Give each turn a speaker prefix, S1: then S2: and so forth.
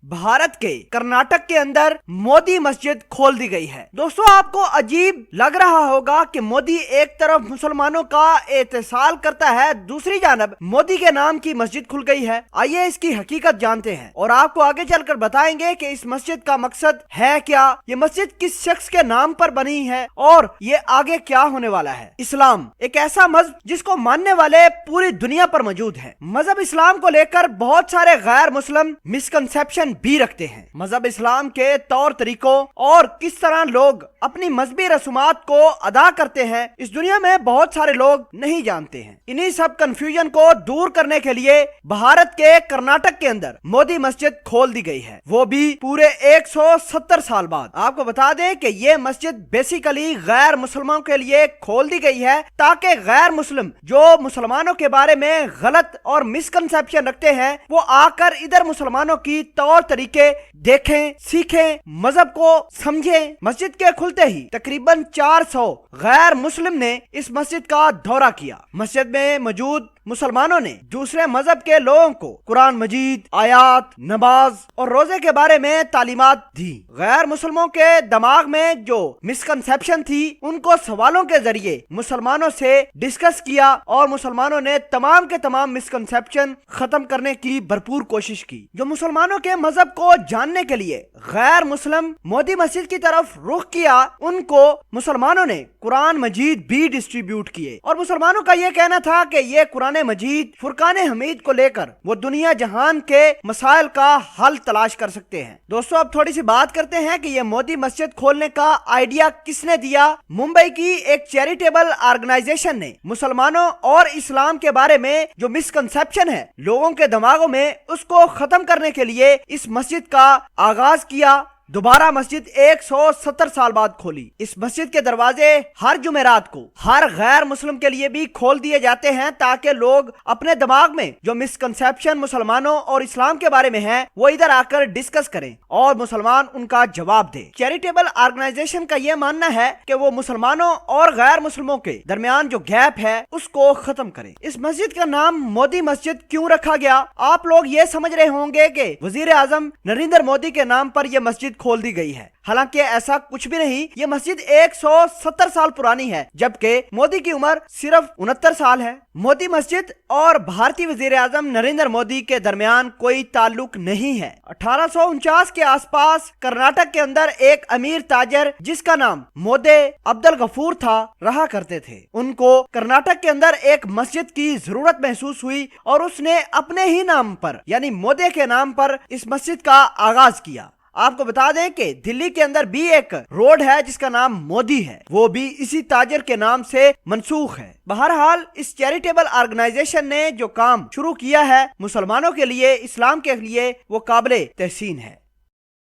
S1: भारत के कर्नाटक के अंदर मोदी मस्जिद खोल दी गई है। दोस्तों, आपको अजीब लग रहा होगा कि मोदी एक तरफ मुसलमानों का एहतसाल करता है, दूसरी जानब मोदी के नाम की मस्जिद खुल गई है। आइए इसकी हकीकत जानते हैं और आपको आगे चलकर बताएंगे कि इस मस्जिद का मकसद है क्या, ये मस्जिद किस शख्स के नाम पर बनी है और ये आगे क्या होने वाला है। इस्लाम एक ऐसा मजहब जिसको मानने वाले पूरी दुनिया पर मौजूद है। मजहब इस्लाम को लेकर बहुत सारे गैर मुस्लिम मिसकंसेप्शन भी रखते हैं। मजहब इस्लाम के तौर तरीकों और किस तरह लोग अपनी मजहबी रसूमात को अदा करते हैं, इस दुनिया में बहुत सारे लोग नहीं जानते हैं। इन्हीं सब कंफ्यूजन को दूर करने के लिए भारत के कर्नाटक के अंदर मोदी मस्जिद खोल दी गई है, वो भी पूरे 170 साल बाद। आपको बता दें कि ये मस्जिद बेसिकली गैर मुसलमानों के लिए खोल दी गई है ताकि गैर मुस्लिम जो मुसलमानों के बारे में गलत और मिसकंसेप्शन रखते हैं वो आकर इधर मुसलमानों की तौर तरीके देखें, सीखें, मजहब को समझें। मस्जिद के खुलते ही तकरीबन 400 गैर मुस्लिम ने इस मस्जिद का दौरा किया। मस्जिद में मौजूद मुसलमानों ने दूसरे मजहब के लोगों को कुरान मजीद, आयात, नमाज और रोजे के बारे में तालीमात दी। गैर मुसलमानों के दिमाग में जो मिसकंसेप्शन थी उनको सवालों के जरिए मुसलमानों से डिस्कस किया और मुसलमानों ने तमाम के तमाम मिसकंसेप्शन खत्म करने की भरपूर कोशिश की। जो मुसलमानों के मजहब को जानने के लिए गैर मुस्लिम मोदी मस्जिद की तरफ रुख किया, उनको मुसलमानों ने कुरान मजीद भी डिस्ट्रीब्यूट किए और मुसलमानों का यह कहना था कि ये कुरान मजीद फुरकान हमीद को लेकर वो दुनिया जहान के मसाइल का हल तलाश कर सकते हैं। दोस्तों, अब थोड़ी सी बात करते हैं कि ये मोदी मस्जिद खोलने का आइडिया किसने दिया। मुंबई की एक चैरिटेबल ऑर्गेनाइजेशन ने मुसलमानों और इस्लाम के बारे में जो मिसकंसेप्शन है लोगों के दिमागों में, उसको खत्म करने के लिए इस मस्जिद का आगाज किया। दोबारा मस्जिद 170 साल बाद खोली। इस मस्जिद के दरवाजे हर जुमेरात को हर गैर मुस्लिम के लिए भी खोल दिए जाते हैं ताकि लोग अपने दिमाग में जो मिसकंसेप्शन मुसलमानों और इस्लाम के बारे में है वो इधर आकर डिस्कस करें और मुसलमान उनका जवाब दे। चैरिटेबल ऑर्गेनाइजेशन का यह मानना है कि वो मुसलमानों और गैर मुस्लिमों के दरमियान जो गैप है उसको खत्म करें। इस मस्जिद का नाम मोदी मस्जिद क्यों रखा गया? आप लोग ये समझ रहे होंगे कि वजीर आजम नरेंद्र मोदी के नाम पर यह मस्जिद खोल दी गई है। हालांकि ऐसा कुछ भी नहीं। ये मस्जिद 170 साल पुरानी है जबकि मोदी की उम्र सिर्फ 69 साल है। मोदी मस्जिद और भारतीय वजीर आजम नरेंद्र मोदी के दरमियान कोई ताल्लुक नहीं है। 1849 के आसपास कर्नाटक के अंदर एक अमीर ताजर जिसका नाम मोदे अब्दुल गफूर था रहा करते थे। उनको कर्नाटक के अंदर एक मस्जिद की जरूरत महसूस हुई और उसने अपने ही नाम पर यानी मोदे के नाम पर इस मस्जिद का आगाज किया। आपको बता दें कि दिल्ली के अंदर भी एक रोड है जिसका नाम मोदी है, वो भी इसी ताजर के नाम से मंसूख है। बहरहाल इस चैरिटेबल ऑर्गेनाइजेशन ने जो काम शुरू किया है मुसलमानों के लिए, इस्लाम के लिए, वो काबिले तहसीन है।